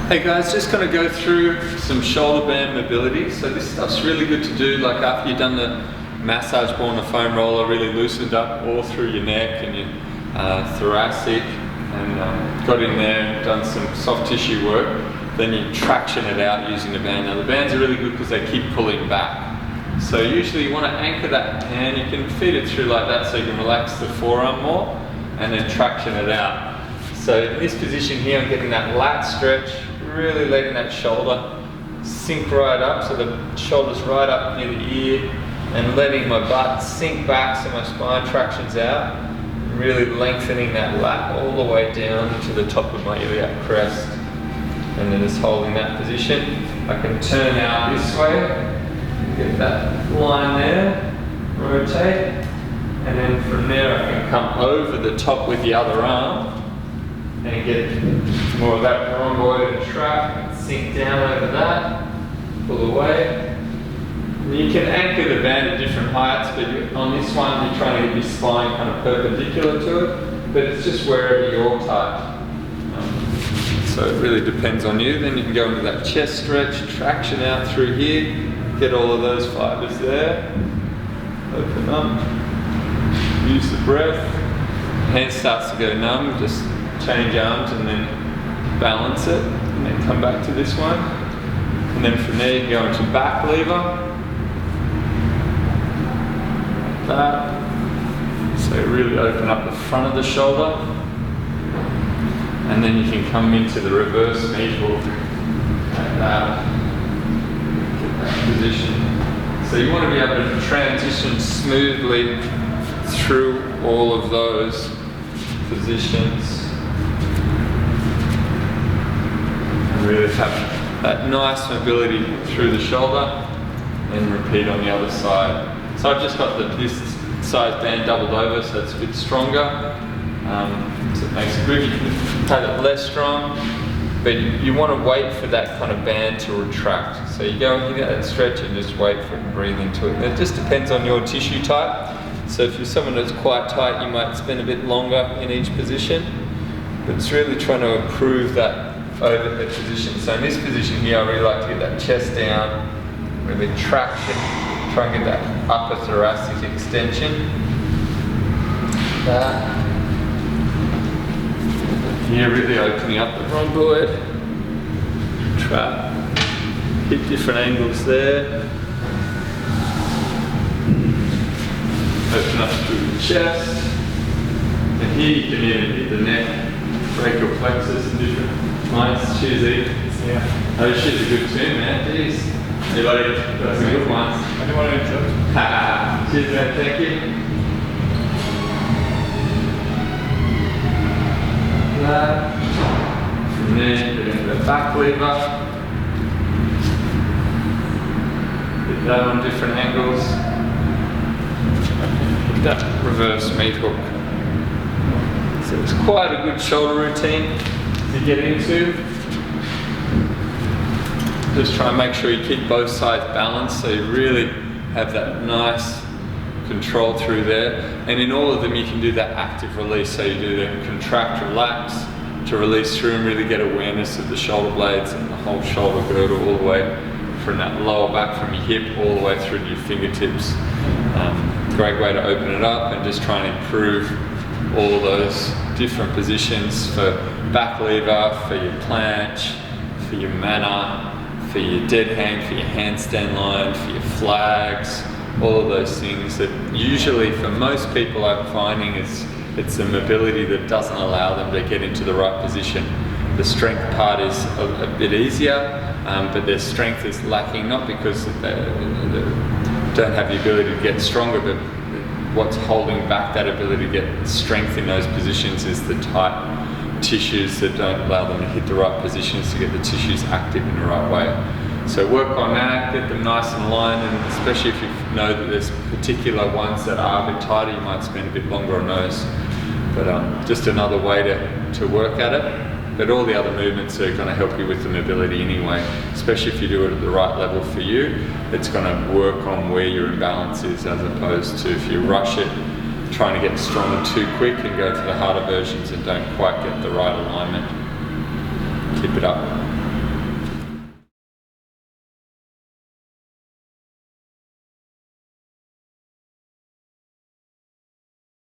Hey guys, just going to go through some shoulder band mobility. So this stuff's really good to do like after you've done the massage ball and the foam roller, really loosened up all through your neck and your thoracic, and got in there and done some soft tissue work. Then you traction it out using the band. Now the bands are really good because they keep pulling back. So usually you want to anchor that hand. You can feed it through like that so you can relax the forearm more and then traction it out. So in this position here, I'm getting that lat stretch, really letting that shoulder sink right up, so the shoulder's right up near the ear, and letting my butt sink back so my spine tractions out, really lengthening that lat all the way down to the top of my iliac crest, and then just holding that position. I can turn out this way, get that line there, rotate, and then from there I can come over the top with the other arm and get more of that rhomboid track, sink down over that, pull away. And you can anchor the band at different heights, but on this one you're trying to get your spine kind of perpendicular to it, but it's just wherever you're tight. So it really depends on you. Then you can go into that chest stretch, traction out through here, get all of those fibers there, open up, use the breath, hand starts to go numb, just change arms and then balance it, and then come back to this one. And then from there you can go into back lever, like that. So really open up the front of the shoulder. And then you can come into the reverse knee hook, like that. Get that position. So you want to be able to transition smoothly through all of those positions. Really have that nice mobility through the shoulder, and repeat on the other side. So I've just got this size band doubled over, so it's a bit stronger. So it makes it good. You can have it less strong, but you want to wait for that kind of band to retract. So you go and you get that stretch and just wait for it and breathe into it. And it just depends on your tissue type. So if you're someone that's quite tight, you might spend a bit longer in each position. But it's really trying to improve that overhead position. So in this position here, I really like to get that chest down, really traction, try and get that upper thoracic extension. That. Here, really opening up the rhomboid, trap, hit different angles there. Open up through the chest. And here you can even hit the neck, brachial plexus and different. Nice shoes, yeah. Those shoes are good too, man. Jeez. Hey buddy, got some good ones. I don't want to interrupt. Cheers, man. Thank you. That. From there, get into the back lever. Hit that on different angles. Hit that reverse meat hook. So it's quite a good shoulder routine to get into. Just try and make sure you keep both sides balanced so you really have that nice control through there. And in all of them you can do that active release, so you do the contract, relax, to release through and really get awareness of the shoulder blades and the whole shoulder girdle all the way from that lower back from your hip all the way through to your fingertips. Great way to open it up and just try and improve all those different positions for back lever, for your planche, for your mana, for your dead hang, for your handstand line, for your flags, all of those things that usually for most people I'm finding it's the mobility that doesn't allow them to get into the right position. The strength part is a bit easier, but their strength is lacking, not because they don't have the ability to get stronger, but what's holding back that ability to get strength in those positions is the tight tissues that don't allow them to hit the right positions to get the tissues active in the right way. So work on that, get them nice and aligned, and especially if you know that there's particular ones that are a bit tighter, you might spend a bit longer on those. But just another way to work at it. But all the other movements are going to help you with the mobility anyway, especially if you do it at the right level for you. It's going to work on where your imbalance is, as opposed to if you rush it, trying to get stronger too quick and go to the harder versions and don't quite get the right alignment. Keep it up.